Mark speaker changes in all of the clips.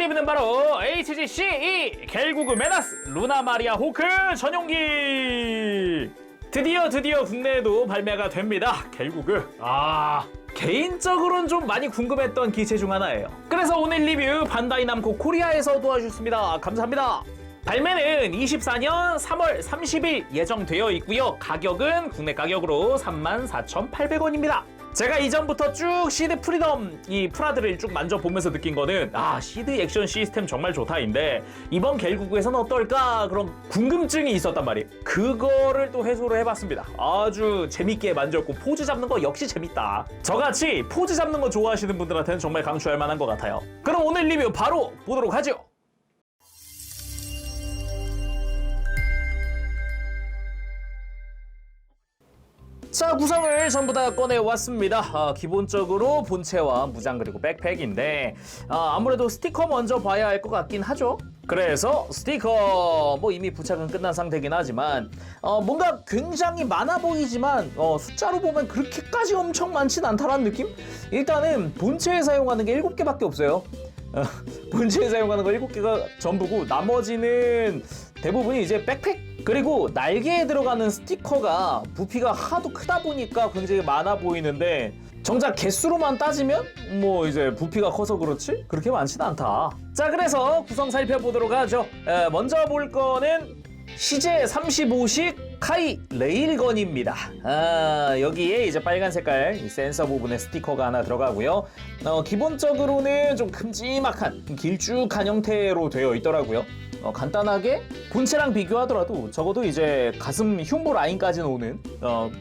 Speaker 1: 리뷰는 바로 HGC2 겔구그 메나스 루나 마리아 호크 전용기. 드디어 국내에도 발매가 됩니다. 겔구그. 개인적으로는 좀 많이 궁금했던 기체 중 하나예요. 그래서 오늘 리뷰 반다이 남코 코리아에서 도와주셨습니다. 감사합니다. 발매는 24년 3월 30일 예정되어 있고요. 가격은 국내 가격으로 34,800원입니다. 제가 이전부터 쭉 시드 프리덤 이 프라드를 쭉 만져보면서 느낀 거는 시드 액션 시스템 정말 좋다인데 이번 겔구그에서는 어떨까 그런 궁금증이 있었단 말이에요. 그거를 또 해소를 해봤습니다. 아주 재밌게 만졌고 포즈 잡는 거 역시 재밌다. 저같이 포즈 잡는 거 좋아하시는 분들한테는 정말 강추할 만한 것 같아요. 그럼 오늘 리뷰 바로 보도록 하죠. 자, 구성을 전부 다 꺼내왔습니다. 기본적으로 본체와 무장 그리고 백팩인데 아무래도 스티커 먼저 봐야 할 것 같긴 하죠. 그래서 스티커 이미 부착은 끝난 상태긴 하지만 뭔가 굉장히 많아 보이지만 숫자로 보면 그렇게까지 엄청 많진 않다라는 느낌? 일단은 본체에 사용하는 게 7개밖에 없어요. 본체에 사용하는 거 7개가 전부고 나머지는 대부분이 이제 백팩 그리고 날개에 들어가는 스티커가 부피가 하도 크다 보니까 굉장히 많아 보이는데 정작 개수로만 따지면 이제 부피가 커서 그렇지 그렇게 많진 않다. 자, 그래서 구성 살펴보도록 하죠. 먼저 볼 거는 시제 35식 카이 레일건입니다. 여기에 이제 빨간 색깔 이 센서 부분에 스티커가 하나 들어가고요. 기본적으로는 좀 큼지막한 길쭉한 형태로 되어 있더라고요. 간단하게 본체랑 비교하더라도 적어도 이제 가슴 흉부 라인까지는 오는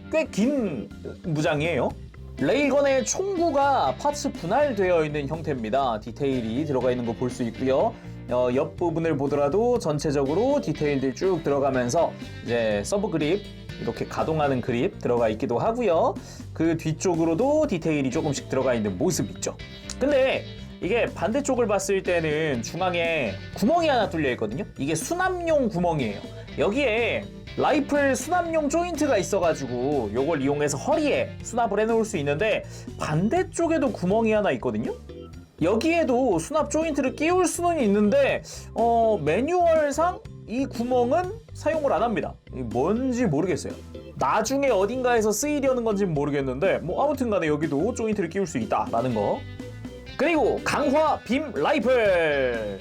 Speaker 1: 꽤 긴 무장이에요. 레일건의 총구가 파츠 분할되어 있는 형태입니다. 디테일이 들어가 있는 거 볼 수 있고요. 옆부분을 보더라도 전체적으로 디테일들 쭉 들어가면서 이제 서브 그립 이렇게 가동하는 그립 들어가 있기도 하고요. 그 뒤쪽으로도 디테일이 조금씩 들어가 있는 모습 있죠. 근데 이게 반대쪽을 봤을 때는 중앙에 구멍이 하나 뚫려 있거든요. 이게 수납용 구멍이에요. 여기에 라이플 수납용 조인트가 있어가지고 요걸 이용해서 허리에 수납을 해놓을 수 있는데 반대쪽에도 구멍이 하나 있거든요. 여기에도 수납 조인트를 끼울 수는 있는데 매뉴얼상 이 구멍은 사용을 안 합니다. 뭔지 모르겠어요. 나중에 어딘가에서 쓰이려는 건지는 모르겠는데 아무튼 간에 여기도 조인트를 끼울 수 있다라는 거. 그리고 강화 빔 라이플.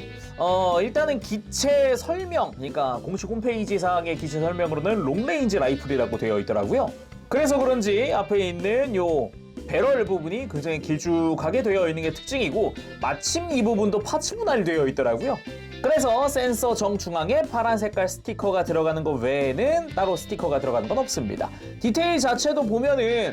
Speaker 1: 일단은 기체 설명, 그러니까 공식 홈페이지상의 기체 설명으로는 롱레인지 라이플이라고 되어 있더라고요. 그래서 그런지 앞에 있는 요 배럴 부분이 굉장히 길쭉하게 되어 있는 게 특징이고 마침 이 부분도 파츠 분할되어 있더라고요. 그래서 센서 정중앙에 파란 색깔 스티커가 들어가는 것 외에는 따로 스티커가 들어가는 건 없습니다. 디테일 자체도 보면은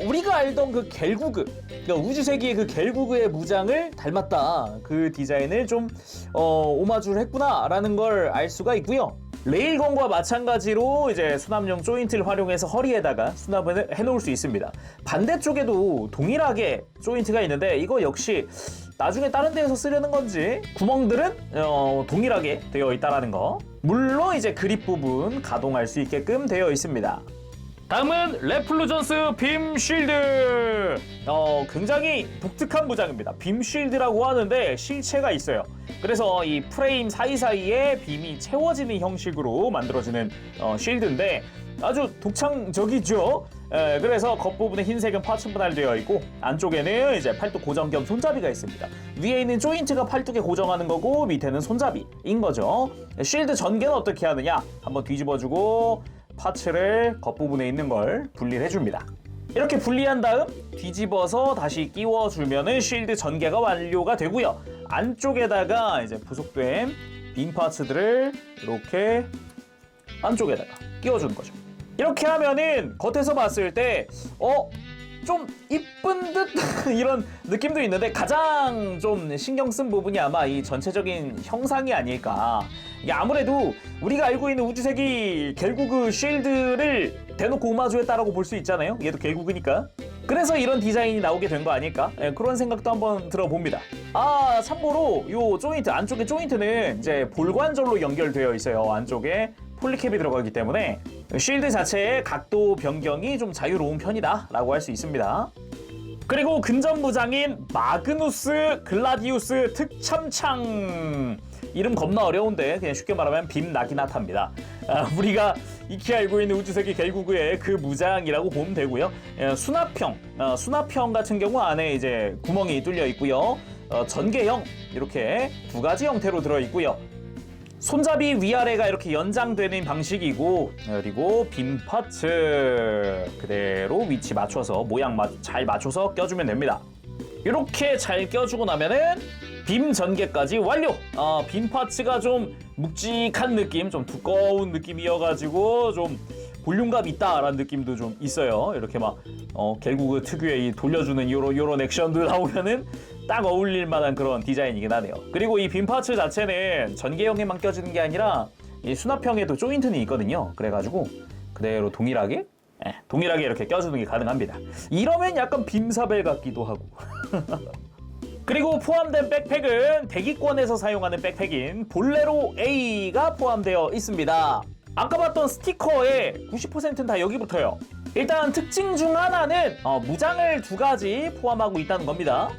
Speaker 1: 우리가 알던 그 겔구그, 그러니까 우주세기의 그 겔구그의 무장을 닮았다. 그 디자인을 좀 오마주를 했구나 라는 걸 알 수가 있고요. 레일건과 마찬가지로 이제 수납용 조인트를 활용해서 허리에다가 수납을 해놓을 수 있습니다. 반대쪽에도 동일하게 조인트가 있는데 이거 역시 나중에 다른 데에서 쓰려는 건지 구멍들은 동일하게 되어 있다라는 거. 물론 이제 그립 부분 가동할 수 있게끔 되어 있습니다. 다음은 레플루전스 빔 쉴드. 굉장히 독특한 무장입니다. 빔 쉴드라고 하는데 실체가 있어요. 그래서 이 프레임 사이사이에 빔이 채워지는 형식으로 만들어지는 쉴드인데 아주 독창적이죠. 그래서 겉부분에 흰색은 파츠 분할되어 있고 안쪽에는 이제 팔뚝 고정 겸 손잡이가 있습니다. 위에 있는 조인트가 팔뚝에 고정하는 거고 밑에는 손잡이인 거죠. 쉴드 전개는 어떻게 하느냐? 한번 뒤집어주고 파츠를 겉부분에 있는 걸 분리를 해줍니다. 이렇게 분리한 다음 뒤집어서 다시 끼워주면은 쉴드 전개가 완료가 되고요. 안쪽에다가 이제 부속된 빔 파츠들을 이렇게 안쪽에다가 끼워주는 거죠. 이렇게 하면은 겉에서 봤을 때 좀 이쁜 듯 이런 느낌도 있는데 가장 좀 신경 쓴 부분이 아마 이 전체적인 형상이 아닐까. 이게 아무래도 우리가 알고 있는 우주세기 겔구그 쉴드를 대놓고 오마주했다라고 볼 수 있잖아요. 얘도 겔구그니까. 그래서 이런 디자인이 나오게 된 거 아닐까? 그런 생각도 한번 들어봅니다. 참고로 요 조인트, 안쪽에 조인트는 이제 볼관절로 연결되어 있어요. 안쪽에 폴리캡이 들어가기 때문에 쉴드 자체의 각도 변경이 좀 자유로운 편이다 라고 할 수 있습니다. 그리고 근접 무장인 마그누스 글라디우스 특첨창. 이름 겁나 어려운데 그냥 쉽게 말하면 빔 나기나타입니다. 우리가 익히 알고 있는 우주세계 겔구그의 그 무장이라고 보면 되고요. 수납형 같은 경우 안에 이제 구멍이 뚫려 있고요. 전개형 이렇게 두 가지 형태로 들어 있고요. 손잡이 위아래가 이렇게 연장되는 방식이고, 그리고 빔 파츠 그대로 위치 맞춰서 모양 잘 맞춰서 껴주면 됩니다. 이렇게 잘 껴주고 나면은 빔 전개까지 완료! 빔 파츠가 좀 묵직한 느낌, 좀 두꺼운 느낌이어가지고 좀 볼륨감 있다라는 느낌도 좀 있어요. 이렇게 막 겔구그 특유의 이 돌려주는 요런 액션도 나오면은 딱 어울릴 만한 그런 디자인이긴 하네요. 그리고 이 빔 파츠 자체는 전개형에만 껴지는 게 아니라 이 수납형에도 조인트는 있거든요. 그래가지고 그대로 동일하게 이렇게 껴주는 게 가능합니다. 이러면 약간 빔사벨 같기도 하고. 그리고 포함된 백팩은 대기권에서 사용하는 백팩인 볼레로 A가 포함되어 있습니다. 아까 봤던 스티커의 90%는 다 여기 붙어요. 일단 특징 중 하나는 무장을 두 가지 포함하고 있다는 겁니다.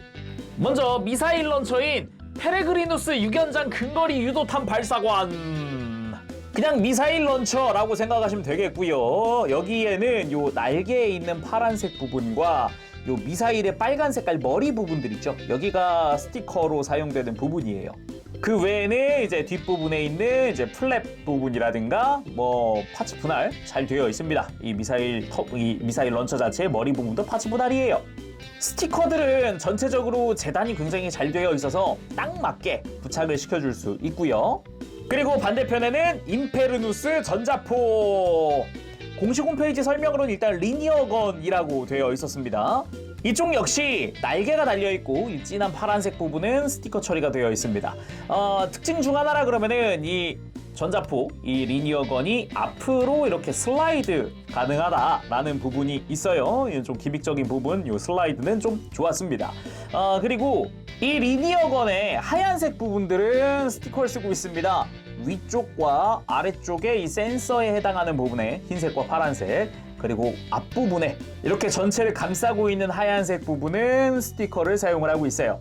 Speaker 1: 먼저 미사일 런처인 페레그리누스 6연장 근거리 유도탄 발사관. 그냥 미사일 런처라고 생각하시면 되겠고요. 여기에는 요 날개에 있는 파란색 부분과 요 미사일의 빨간 색깔 머리 부분들 있죠. 여기가 스티커로 사용되는 부분이에요. 그 외에는 이제 뒷부분에 있는 이제 플랩 부분이라든가 뭐 파츠 분할 잘 되어 있습니다. 이 미사일 런처 자체의 머리 부분도 파츠 분할이에요. 스티커들은 전체적으로 재단이 굉장히 잘 되어 있어서 딱 맞게 부착을 시켜줄 수 있고요. 그리고 반대편에는 임페르누스 전자포. 공식 홈페이지 설명으로는 일단 리니어건이라고 되어 있었습니다. 이쪽 역시 날개가 달려있고 이 진한 파란색 부분은 스티커 처리가 되어 있습니다. 특징 중 하나라 그러면은 이 전자포, 이 리니어건이 앞으로 이렇게 슬라이드 가능하다라는 부분이 있어요. 좀 기믹적인 부분, 이 슬라이드는 좀 좋았습니다. 그리고 이 리니어건의 하얀색 부분들은 스티커를 쓰고 있습니다. 위쪽과 아래쪽에 이 센서에 해당하는 부분에 흰색과 파란색, 그리고 앞부분에 이렇게 전체를 감싸고 있는 하얀색 부분은 스티커를 사용을 하고 있어요.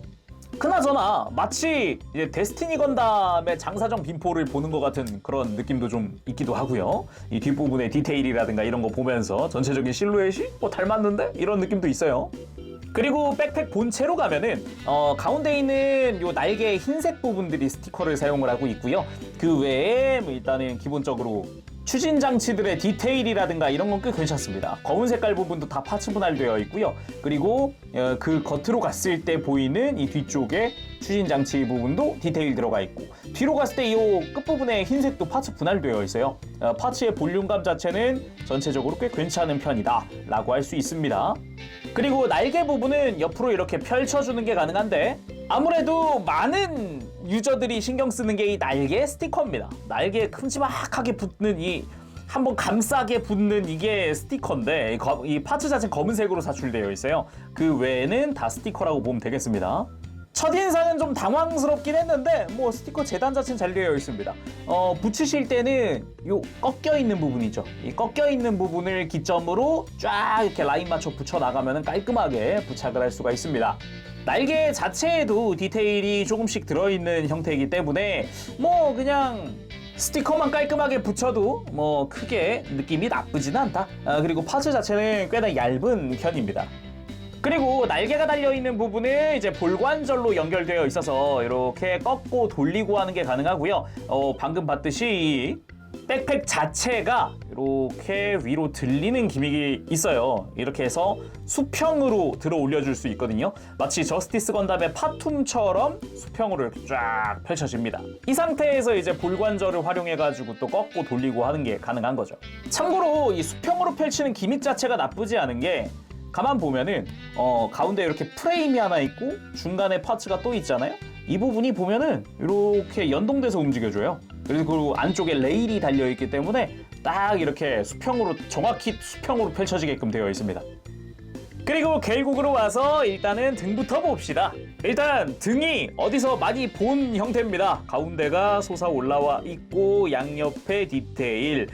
Speaker 1: 그나저나 마치 이제 데스티니 건담의 장사정 빔포를 보는 것 같은 그런 느낌도 좀 있기도 하고요. 이 뒷부분의 디테일이라든가 이런 거 보면서 전체적인 실루엣이 닮았는데? 이런 느낌도 있어요. 그리고 백팩 본체로 가면은 가운데 있는 요 날개의 흰색 부분들이 스티커를 사용을 하고 있고요. 그 외에 뭐 일단은 기본적으로 추진 장치들의 디테일이라든가 이런 건 꽤 괜찮습니다. 검은 색깔 부분도 다 파츠 분할되어 있고요. 그리고 그 겉으로 갔을 때 보이는 이 뒤쪽에 추진 장치 부분도 디테일 들어가 있고, 뒤로 갔을 때 이 끝부분에 흰색도 파츠 분할되어 있어요. 파츠의 볼륨감 자체는 전체적으로 꽤 괜찮은 편이다 라고 할 수 있습니다. 그리고 날개 부분은 옆으로 이렇게 펼쳐주는 게 가능한데, 아무래도 많은 유저들이 신경 쓰는 게 이 날개 스티커입니다. 날개에 큼지막하게 붙는 이 한번 감싸게 붙는 이게 스티커인데, 이 파츠 자체는 검은색으로 사출되어 있어요. 그 외에는 다 스티커라고 보면 되겠습니다. 첫인상은 좀 당황스럽긴 했는데 뭐 스티커 재단 자체는 잘 되어 있습니다. 붙이실 때는 요 꺾여 있는 부분이죠. 이 꺾여 있는 부분을 기점으로 쫙 이렇게 라인 맞춰 붙여 나가면 깔끔하게 부착을 할 수가 있습니다. 날개 자체에도 디테일이 조금씩 들어있는 형태이기 때문에 뭐 그냥 스티커만 깔끔하게 붙여도 뭐 크게 느낌이 나쁘지는 않다. 그리고 파츠 자체는 꽤나 얇은 편입니다. 그리고 날개가 달려있는 부분은 이제 볼관절로 연결되어 있어서 이렇게 꺾고 돌리고 하는 게 가능하고요. 방금 봤듯이 백팩 자체가 이렇게 위로 들리는 기믹이 있어요. 이렇게 해서 수평으로 들어 올려줄 수 있거든요. 마치 저스티스 건담의 파툼처럼 수평으로 이렇게 쫙 펼쳐집니다. 이 상태에서 이제 볼관절을 활용해가지고 또 꺾고 돌리고 하는 게 가능한 거죠. 참고로 이 수평으로 펼치는 기믹 자체가 나쁘지 않은 게, 가만 보면은 가운데 이렇게 프레임이 하나 있고 중간에 파츠가 또 있잖아요. 이 부분이 보면은 이렇게 연동돼서 움직여줘요. 그리고 안쪽에 레일이 달려있기 때문에 딱 이렇게 수평으로, 정확히 수평으로 펼쳐지게끔 되어 있습니다. 그리고 겔구그로 와서 일단은 등부터 봅시다. 일단 등이 어디서 많이 본 형태입니다. 가운데가 솟아 올라와 있고 양옆에 디테일,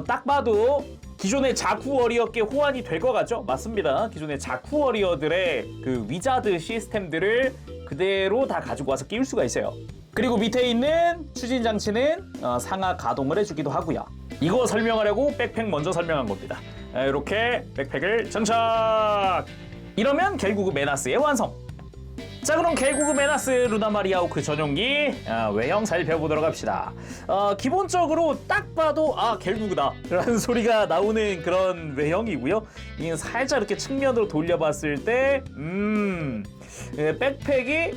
Speaker 1: 딱 봐도 기존의 자쿠 워리어께 호환이 될 것 같죠? 맞습니다. 기존의 자쿠 워리어들의 그 위자드 시스템들을 그대로 다 가지고 와서 끼울 수가 있어요. 그리고 밑에 있는 추진 장치는 상하 가동을 해주기도 하고요. 이거 설명하려고 백팩 먼저 설명한 겁니다. 이렇게 백팩을 장착! 이러면 겔구그 메나스의 완성! 자, 그럼 겔구그 메나스 루나마리아오크 전용기 외형 살펴보도록 합시다. 기본적으로 딱 봐도 겔구그다 라는 소리가 나오는 그런 외형이고요. 이게 살짝 이렇게 측면으로 돌려봤을 때 백팩이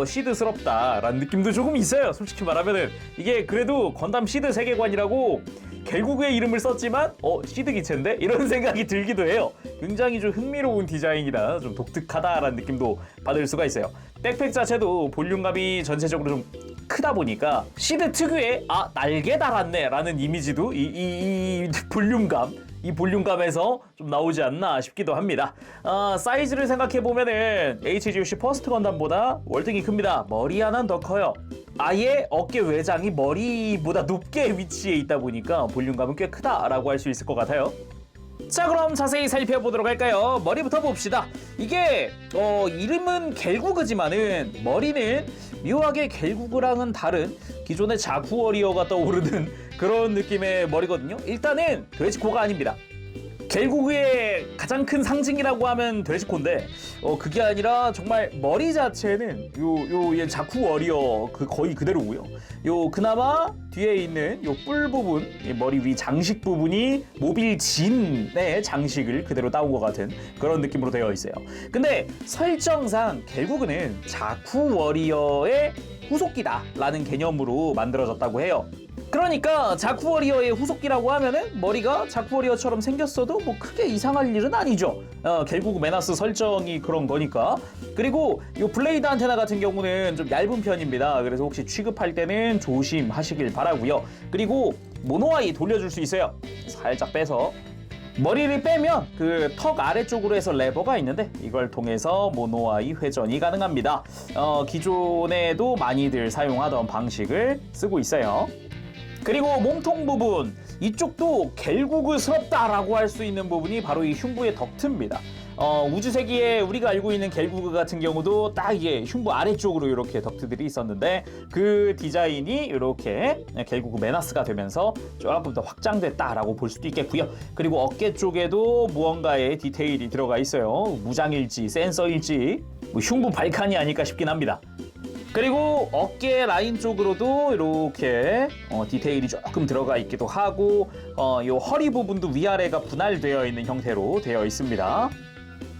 Speaker 1: 시드스럽다라는 느낌도 조금 있어요. 솔직히 말하면은 이게 그래도 건담 시드 세계관이라고 겔구그의 이름을 썼지만 시드 기체인데? 이런 생각이 들기도 해요. 굉장히 좀 흥미로운 디자인이라 좀 독특하다라는 느낌도 받을 수가 있어요. 백팩 자체도 볼륨감이 전체적으로 좀 크다 보니까 시드 특유의 날개 달았네 라는 이미지도 이 볼륨감에서 좀 나오지 않나 싶기도 합니다. 사이즈를 생각해보면은 HGOC 퍼스트 건담보다 월등히 큽니다. 머리 하나는 더 커요. 아예 어깨 외장이 머리보다 높게 위치해 있다 보니까 볼륨감은 꽤 크다라고 할 수 있을 것 같아요. 자, 그럼 자세히 살펴보도록 할까요? 머리부터 봅시다. 이게 이름은 겔구그지만은 머리는 묘하게 겔구그랑은 다른 기존의 자쿠 워리어가 떠오르는 그런 느낌의 머리거든요. 일단은 돼지코가 아닙니다. 겔구그의 가장 큰 상징이라고 하면 돼지코인데 그게 아니라 정말 머리 자체는 요 자쿠 워리어 거의 그대로고요. 그나마 뒤에 있는 요 뿔 부분, 머리 위 장식 부분이 모빌 진의 장식을 그대로 따온 것 같은 그런 느낌으로 되어 있어요. 근데 설정상 겔구그는 자쿠 워리어의 후속기다라는 개념으로 만들어졌다고 해요. 그러니까 자쿠 워리어의 후속기라고 하면은 머리가 자쿠 워리어처럼 생겼어도 뭐 크게 이상할 일은 아니죠. 겔구그 메나스 설정이 그런 거니까. 그리고 이 블레이드 안테나 같은 경우는 좀 얇은 편입니다. 그래서 혹시 취급할 때는 조심하시길 바라고요. 그리고 모노아이 돌려줄 수 있어요. 살짝 빼서 머리를 빼면 그 턱 아래쪽으로 해서 레버가 있는데 이걸 통해서 모노아이 회전이 가능합니다. 기존에도 많이들 사용하던 방식을 쓰고 있어요. 그리고 몸통 부분, 이쪽도 겔구그스럽다라고 할 수 있는 부분이 바로 이 흉부의 덕트입니다. 우주세기에 우리가 알고 있는 겔구그 같은 경우도 딱 이게 흉부 아래쪽으로 이렇게 덕트들이 있었는데 그 디자인이 이렇게 겔구그 메나스가 되면서 조금 더 확장됐다라고 볼 수도 있겠고요. 그리고 어깨 쪽에도 무언가의 디테일이 들어가 있어요. 무장일지, 센서일지, 뭐 흉부 발칸이 아닐까 싶긴 합니다. 그리고 어깨 라인 쪽으로도 이렇게 디테일이 조금 들어가 있기도 하고 요 허리 부분도 위아래가 분할되어 있는 형태로 되어 있습니다.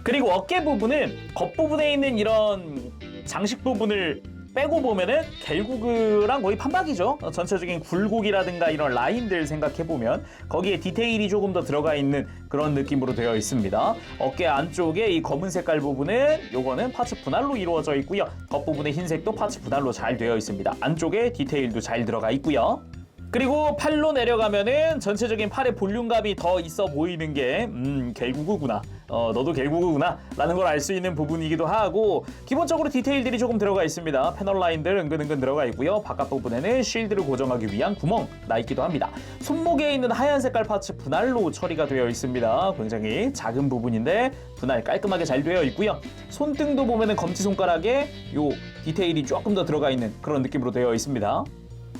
Speaker 1: 그리고 어깨 부분은 겉부분에 있는 이런 장식 부분을 빼고 보면은 겔구그랑 거의 판박이죠. 전체적인 굴곡이라든가 이런 라인들 생각해보면 거기에 디테일이 조금 더 들어가 있는 그런 느낌으로 되어 있습니다. 어깨 안쪽에 이 검은 색깔 부분은 요거는 파츠 분할로 이루어져 있고요. 겉부분의 흰색도 파츠 분할로 잘 되어 있습니다. 안쪽에 디테일도 잘 들어가 있고요. 그리고 팔로 내려가면은 전체적인 팔의 볼륨감이 더 있어 보이는 게 겔구그구나. 너도 겔구그구나 라는 걸 알 수 있는 부분이기도 하고 기본적으로 디테일들이 조금 들어가 있습니다. 패널 라인들 은근은근 들어가 있고요. 바깥 부분에는 쉴드를 고정하기 위한 구멍 나 있기도 합니다. 손목에 있는 하얀 색깔 파츠 분할로 처리가 되어 있습니다. 굉장히 작은 부분인데 분할 깔끔하게 잘 되어 있고요. 손등도 보면은 검지손가락에 요 디테일이 조금 더 들어가 있는 그런 느낌으로 되어 있습니다.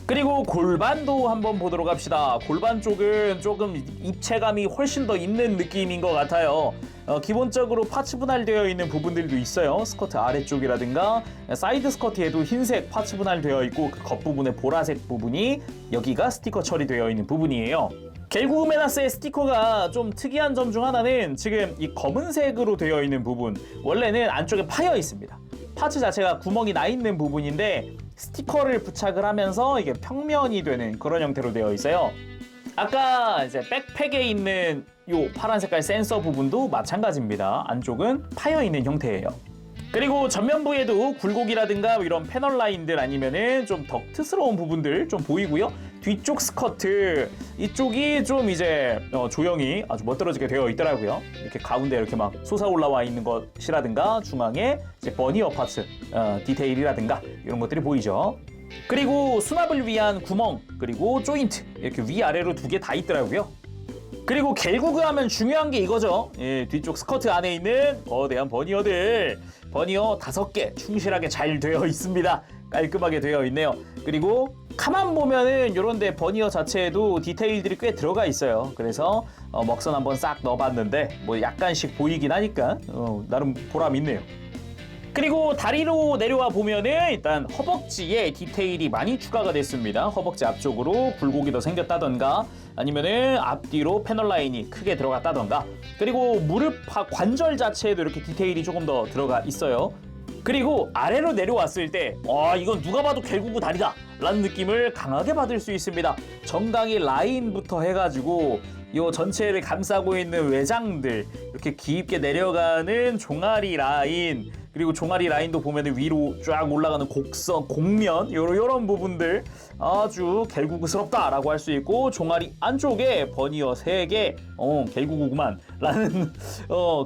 Speaker 1: 그리고 골반도 한번 보도록 합시다. 골반 쪽은 조금 입체감이 훨씬 더 있는 느낌인 것 같아요. 기본적으로 파츠 분할되어 있는 부분들도 있어요. 스커트 아래쪽이라든가 사이드 스커트에도 흰색 파츠 분할되어 있고 그 겉부분의 보라색 부분이 여기가 스티커 처리되어 있는 부분이에요. 겔구그 메나스의 스티커가 좀 특이한 점 중 하나는 지금 이 검은색으로 되어 있는 부분 원래는 안쪽에 파여 있습니다. 파츠 자체가 구멍이 나 있는 부분인데 스티커를 부착을 하면서 이게 평면이 되는 그런 형태로 되어 있어요. 아까 이제 백팩에 있는 요 파란 색깔 센서 부분도 마찬가지입니다. 안쪽은 파여 있는 형태예요. 그리고 전면부에도 굴곡이라든가 이런 패널 라인들 아니면은 좀 덕트스러운 부분들 좀 보이고요. 뒤쪽 스커트 이쪽이 좀 이제 조형이 아주 멋들어지게 되어 있더라고요. 이렇게 가운데 이렇게 막 솟아 올라와 있는 것이라든가 중앙에 이제 버니어 파츠 디테일이라든가 이런 것들이 보이죠. 그리고 수납을 위한 구멍 그리고 조인트 이렇게 위아래로 두 개 다 있더라고요. 그리고 갤구그 하면 중요한 게 이거죠. 예, 뒤쪽 스커트 안에 있는 거대한 버니어들. 버니어 5개 충실하게 잘 되어 있습니다. 깔끔하게 되어 있네요. 그리고 가만 보면은 요런데 버니어 자체에도 디테일들이 꽤 들어가 있어요. 그래서 먹선 한번 싹 넣어봤는데 뭐 약간씩 보이긴 하니까 나름 보람 있네요. 그리고 다리로 내려와 보면은 일단 허벅지에 디테일이 많이 추가가 됐습니다. 허벅지 앞쪽으로 굴곡이 더 생겼다던가 아니면은 앞뒤로 패널 라인이 크게 들어갔다던가 그리고 무릎 관절 자체에도 이렇게 디테일이 조금 더 들어가 있어요. 그리고 아래로 내려왔을 때 이건 누가 봐도 갤구구 다리다 라는 느낌을 강하게 받을 수 있습니다. 정강이 라인부터 해가지고 이 전체를 감싸고 있는 외장들 이렇게 깊게 내려가는 종아리 라인 그리고 종아리 라인도 보면 위로 쫙 올라가는 곡선, 곡면 요런 부분들 아주 갤구구스럽다라고 할 수 있고 종아리 안쪽에 버니어 3개 갤구구구만 라는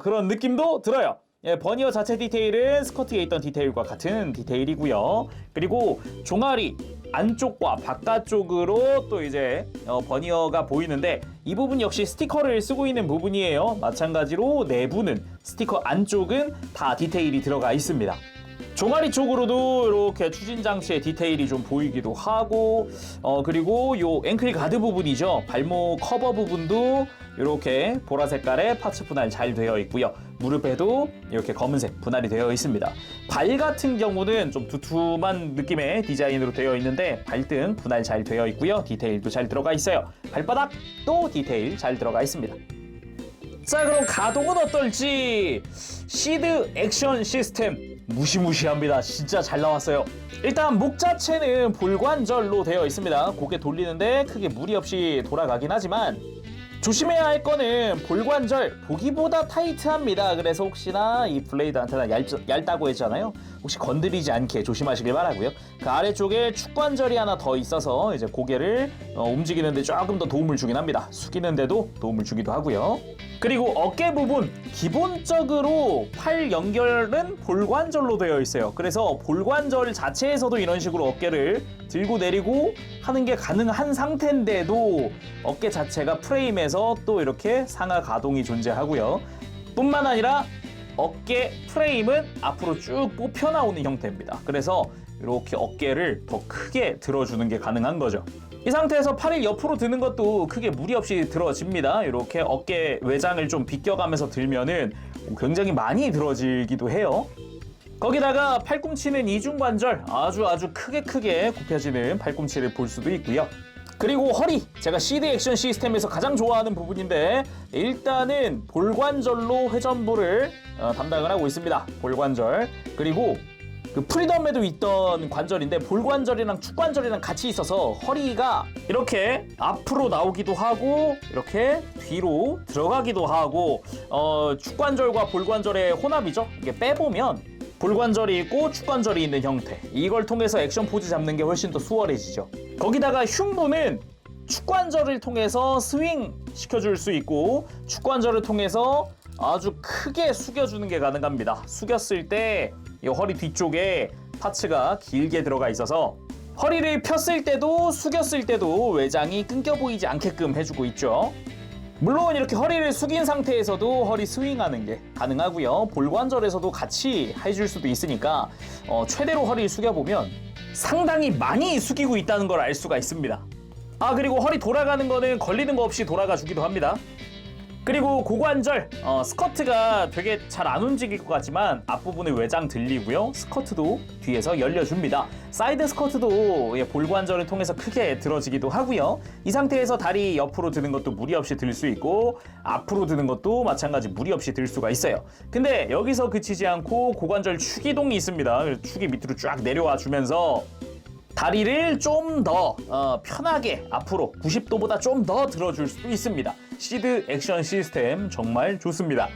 Speaker 1: 그런 느낌도 들어요. 예, 버니어 자체 디테일은 스커트에 있던 디테일과 같은 디테일이고요. 그리고 종아리 안쪽과 바깥쪽으로 또 이제 버니어가 보이는데 이 부분 역시 스티커를 쓰고 있는 부분이에요. 마찬가지로 내부는 스티커 안쪽은 다 디테일이 들어가 있습니다. 종아리 쪽으로도 이렇게 추진 장치의 디테일이 좀 보이기도 하고 그리고 요 앵클 가드 부분이죠. 발목 커버 부분도 이렇게 보라 색깔의 파츠 분할 잘 되어 있고요. 무릎에도 이렇게 검은색 분할이 되어 있습니다. 발 같은 경우는 좀 두툼한 느낌의 디자인으로 되어 있는데 발등 분할 잘 되어 있고요. 디테일도 잘 들어가 있어요. 발바닥도 디테일 잘 들어가 있습니다. 자, 그럼 가동은 어떨지? 시드 액션 시스템 무시무시합니다. 진짜 잘 나왔어요. 일단 목 자체는 볼관절로 되어 있습니다. 고개 돌리는데 크게 무리 없이 돌아가긴 하지만 조심해야 할 거는 볼관절 보기보다 타이트합니다. 그래서 혹시나 이 블레이드 안테나 얇다고 했잖아요. 혹시 건드리지 않게 조심하시길 바라고요. 그 아래쪽에 축관절이 하나 더 있어서 이제 고개를 움직이는데 조금 더 도움을 주긴 합니다. 숙이는데도 도움을 주기도 하고요. 그리고 어깨 부분 기본적으로 팔 연결은 볼관절로 되어 있어요. 그래서 볼관절 자체에서도 이런 식으로 어깨를 들고 내리고 하는 게 가능한 상태인데도 어깨 자체가 프레임에서 또 이렇게 상하 가동이 존재하고요. 뿐만 아니라 어깨 프레임은 앞으로 쭉 뽑혀 나오는 형태입니다. 그래서 이렇게 어깨를 더 크게 들어주는 게 가능한 거죠. 이 상태에서 팔을 옆으로 드는 것도 크게 무리 없이 들어집니다. 이렇게 어깨 외장을 좀 비껴가면서 들면은 굉장히 많이 들어지기도 해요. 거기다가 팔꿈치는 이중관절 아주 크게 굽혀지는 팔꿈치를 볼 수도 있고요. 그리고 허리, 제가 CD 액션 시스템에서 가장 좋아하는 부분인데 일단은 볼관절로 회전부를 담당을 하고 있습니다. 볼관절. 그리고 그 프리덤에도 있던 관절인데 볼관절이랑 축관절이랑 같이 있어서 허리가 이렇게 앞으로 나오기도 하고 이렇게 뒤로 들어가기도 하고 축관절과 볼관절의 혼합이죠. 이게 빼보면 볼관절이 있고 축관절이 있는 형태, 이걸 통해서 액션 포즈 잡는 게 훨씬 더 수월해지죠. 거기다가 흉부는 축관절을 통해서 스윙 시켜줄 수 있고 축관절을 통해서 아주 크게 숙여주는 게 가능합니다. 숙였을 때 이 허리 뒤쪽에 파츠가 길게 들어가 있어서 허리를 폈을 때도 숙였을 때도 외장이 끊겨 보이지 않게끔 해주고 있죠. 물론 이렇게 허리를 숙인 상태에서도 허리 스윙하는 게 가능하고요. 볼관절에서도 같이 해줄 수도 있으니까 최대로 허리를 숙여보면 상당히 많이 숙이고 있다는 걸 알 수가 있습니다. 그리고 허리 돌아가는 거는 걸리는 거 없이 돌아가 주기도 합니다. 그리고 고관절, 스커트가 되게 잘 안 움직일 것 같지만 앞부분에 외장 들리고요. 스커트도 뒤에서 열려줍니다. 사이드 스커트도 볼관절을 통해서 크게 들어지기도 하고요. 이 상태에서 다리 옆으로 드는 것도 무리 없이 들 수 있고 앞으로 드는 것도 마찬가지 무리 없이 들 수가 있어요. 근데 여기서 그치지 않고 고관절 축이동이 있습니다. 축이 밑으로 쫙 내려와 주면서 다리를 좀 더 편하게 앞으로 90도보다 좀 더 들어줄 수도 있습니다. 시드 액션 시스템 정말 좋습니다.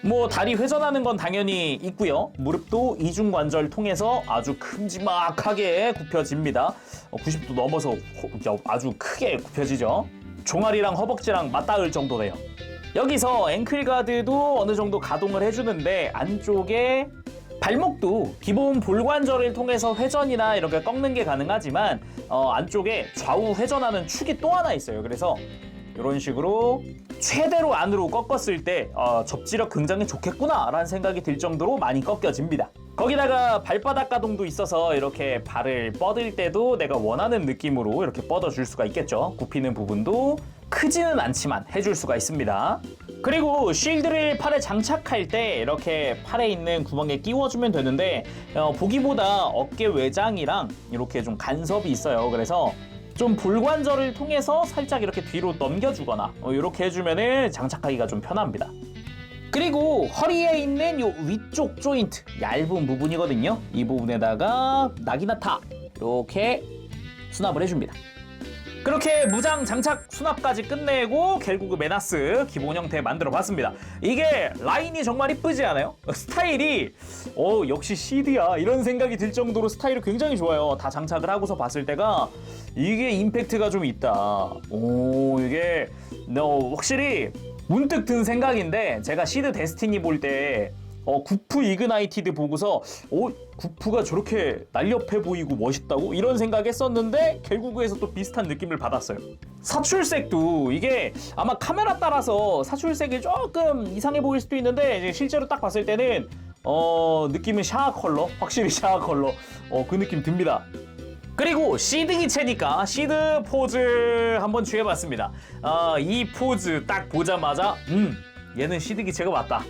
Speaker 1: 뭐 다리 회전하는 건 당연히 있고요. 무릎도 이중관절 통해서 아주 큼지막하게 굽혀집니다. 90도 넘어서 아주 크게 굽혀지죠. 종아리랑 허벅지랑 맞닿을 정도네요. 여기서 앵클 가드도 어느 정도 가동을 해주는데 안쪽에 발목도 기본 볼관절을 통해서 회전이나 이렇게 꺾는 게 가능하지만 안쪽에 좌우 회전하는 축이 또 하나 있어요. 그래서 이런 식으로 최대로 안으로 꺾었을 때 접지력 굉장히 좋겠구나 라는 생각이 들 정도로 많이 꺾여집니다. 거기다가 발바닥 가동도 있어서 이렇게 발을 뻗을 때도 내가 원하는 느낌으로 이렇게 뻗어줄 수가 있겠죠. 굽히는 부분도 크지는 않지만 해줄 수가 있습니다. 그리고 쉴드를 팔에 장착할 때 이렇게 팔에 있는 구멍에 끼워주면 되는데 보기보다 어깨 외장이랑 이렇게 좀 간섭이 있어요. 그래서 좀 볼관절을 통해서 살짝 이렇게 뒤로 넘겨주거나 이렇게 해주면 장착하기가 좀 편합니다. 그리고 허리에 있는 이 위쪽 조인트 얇은 부분이거든요. 이 부분에다가 나기나타 이렇게 수납을 해줍니다. 그렇게 무장 장착 수납까지 끝내고 결국 메나스 기본 형태 만들어 봤습니다. 이게 라인이 정말 이쁘지 않아요? 스타일이 역시 CD야 이런 생각이 들 정도로 스타일이 굉장히 좋아요. 다 장착을 하고서 봤을 때가 이게 임팩트가 좀 있다. 이게 확실히 문득 든 생각인데 제가 시드 데스티니 볼 때 구프 이그나이티드 보고서 구프가 저렇게 날렵해 보이고 멋있다고? 이런 생각했었는데 결국에서 또 비슷한 느낌을 받았어요. 사출색도 이게 아마 카메라 따라서 사출색이 조금 이상해 보일 수도 있는데 이제 실제로 딱 봤을 때는 느낌은 샤아 컬러, 확실히 샤아 컬러 그 느낌 듭니다. 그리고 시드 기체니까 시드 포즈 한번 취해봤습니다. 이 포즈 딱 보자마자 얘는 시드 기체가 맞다.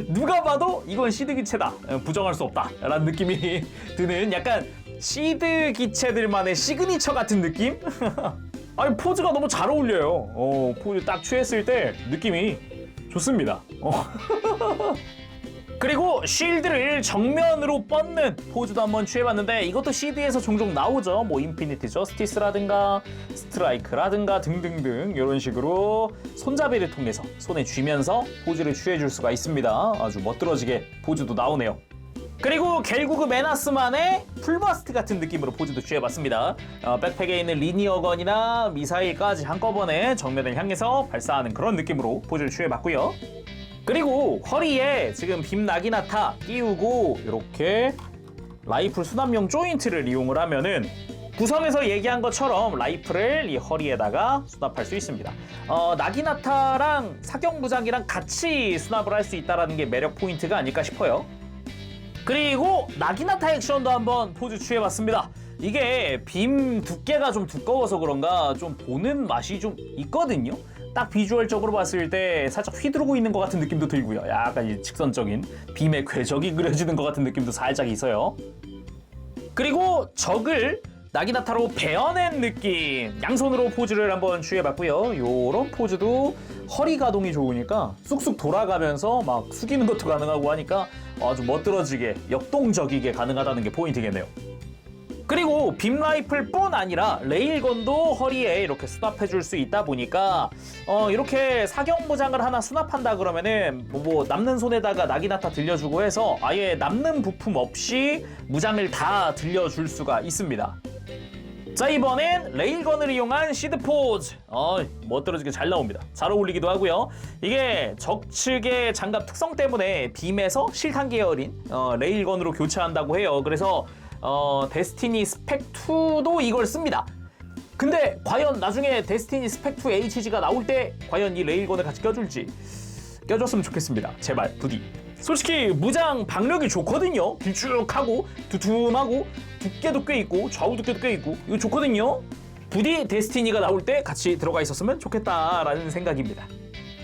Speaker 1: 누가 봐도 이건 시드 기체다. 부정할 수 없다. 라는 느낌이 드는 약간 시드 기체들만의 시그니처 같은 느낌? 아니 포즈가 너무 잘 어울려요. 포즈 딱 취했을 때 느낌이 좋습니다. 그리고 쉴드를 정면으로 뻗는 포즈도 한번 취해봤는데 이것도 시드에서 종종 나오죠. 뭐 인피니티 저스티스라든가 스트라이크라든가 등등등 이런 식으로 손잡이를 통해서 손에 쥐면서 포즈를 취해줄 수가 있습니다. 아주 멋들어지게 포즈도 나오네요. 그리고 결국 메나스만의 풀버스트 같은 느낌으로 포즈도 취해봤습니다. 백팩에 있는 리니어건이나 미사일까지 한꺼번에 정면을 향해서 발사하는 그런 느낌으로 포즈를 취해봤고요. 그리고 허리에 지금 빔 나기나타 끼우고 이렇게 라이플 수납용 조인트를 이용을 하면은 구성에서 얘기한 것처럼 라이플을 이 허리에다가 수납할 수 있습니다. 나기나타랑 사격무장이랑 같이 수납을 할 수 있다는 게 매력 포인트가 아닐까 싶어요. 그리고 나기나타 액션도 한번 포즈 취해봤습니다. 이게 빔 두께가 좀 두꺼워서 그런가 좀 보는 맛이 좀 있거든요. 딱 비주얼적으로 봤을 때 살짝 휘두르고 있는 것 같은 느낌도 들고요. 약간 이 직선적인 빔의 궤적이 그려지는 것 같은 느낌도 살짝 있어요. 그리고 적을 나기나타로 베어낸 느낌. 양손으로 포즈를 한번 취해봤고요. 요런 포즈도 허리 가동이 좋으니까 쑥쑥 돌아가면서 막 숙이는 것도 가능하고 하니까 아주 멋들어지게 역동적이게 가능하다는 게 포인트겠네요. 그리고 빔 라이플뿐 아니라 레일건도 허리에 이렇게 수납해 줄 수 있다 보니까 이렇게 사격 무장을 하나 수납한다 그러면은 뭐 남는 손에다가 나기나타 들려주고 해서 아예 남는 부품 없이 무장을 다 들려줄 수가 있습니다. 자, 이번엔 레일건을 이용한 시드 포즈. 멋들어지게 잘 나옵니다. 잘 어울리기도 하고요. 이게 적측의 장갑 특성 때문에 빔에서 실탄 계열인 레일건으로 교체한다고 해요. 그래서 데스티니 스펙2도 이걸 씁니다. 근데 과연 나중에 데스티니 스펙2 HG가 나올 때 과연 이 레일건을 같이 껴줄지 껴줬으면 좋겠습니다. 제발 부디. 솔직히 무장 박력이 좋거든요. 길쭉하고 두툼하고 두께도 꽤 있고 좌우 두께도 꽤 있고 이거 좋거든요. 부디 데스티니가 나올 때 같이 들어가 있었으면 좋겠다라는 생각입니다.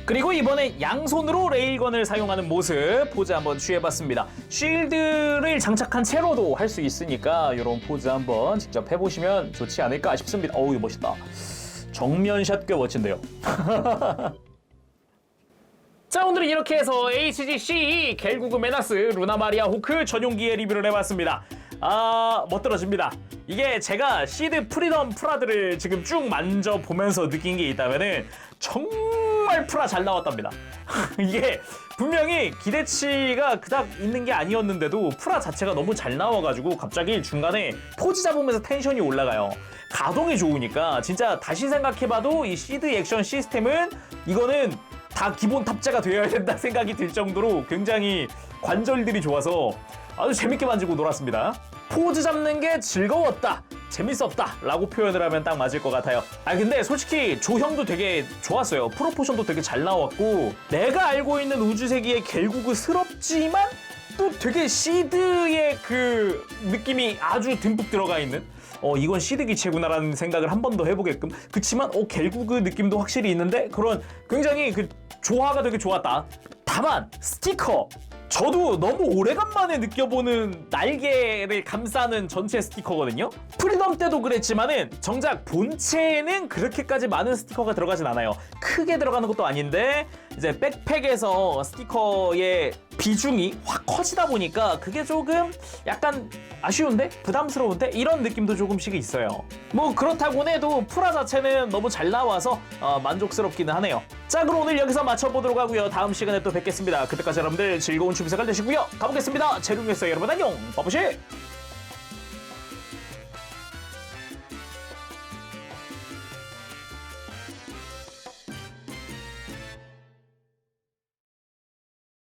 Speaker 1: 그리고 이번에 양손으로 레일건을 사용하는 모습 포즈 한번 취해봤습니다. 쉴드를 장착한 채로도 할 수 있으니까 이런 포즈 한번 직접 해보시면 좋지 않을까 싶습니다. 어우, 이거 멋있다. 정면샷 꽤 멋진데요. 자, 오늘은 이렇게 해서 HGC 겔구그 메나스 루나마리아 호크 전용기의 리뷰를 해봤습니다. 멋들어집니다. 이게 제가 시드 프리덤 프라드를 지금 쭉 만져보면서 느낀 게 있다면은 정말 프라 잘 나왔답니다. 이게 분명히 기대치가 그닥 있는 게 아니었는데도 프라 자체가 너무 잘 나와가지고 갑자기 중간에 포즈 잡으면서 텐션이 올라가요. 가동이 좋으니까 진짜 다시 생각해봐도 이 시드 액션 시스템은 이거는 다 기본 탑재가 되어야 된다 생각이 들 정도로 굉장히 관절들이 좋아서 아주 재밌게 만지고 놀았습니다. 포즈 잡는 게 즐거웠다. 재밌었다 라고 표현을 하면 딱 맞을 것 같아요. 근데 솔직히 조형도 되게 좋았어요. 프로포션도 되게 잘 나왔고 내가 알고 있는 우주세기의 겔구그스럽지만 또 되게 시드의 그 느낌이 아주 듬뿍 들어가 있는 이건 시드 기체구나라는 생각을 한 번 더 해보게끔. 그치만 겔구그 느낌도 확실히 있는데 그런 굉장히 그 조화가 되게 좋았다. 다만 스티커 저도 너무 오래간만에 느껴보는 날개를 감싸는 전체 스티커거든요. 프리덤 때도 그랬지만은 정작 본체에는 그렇게까지 많은 스티커가 들어가진 않아요. 크게 들어가는 것도 아닌데 이제 백팩에서 스티커의 비중이 확 커지다 보니까 그게 조금 약간 아쉬운데? 부담스러운데? 이런 느낌도 조금씩 있어요. 뭐 그렇다고 해도 프라 자체는 너무 잘 나와서 만족스럽기는 하네요. 자, 그럼 오늘 여기서 마쳐보도록 하고요. 다음 시간에 또 뵙겠습니다. 그때까지 여러분들 즐거운 취미 생활 되시고요. 가보겠습니다. 제루뉴스 여러분 안녕. 바보시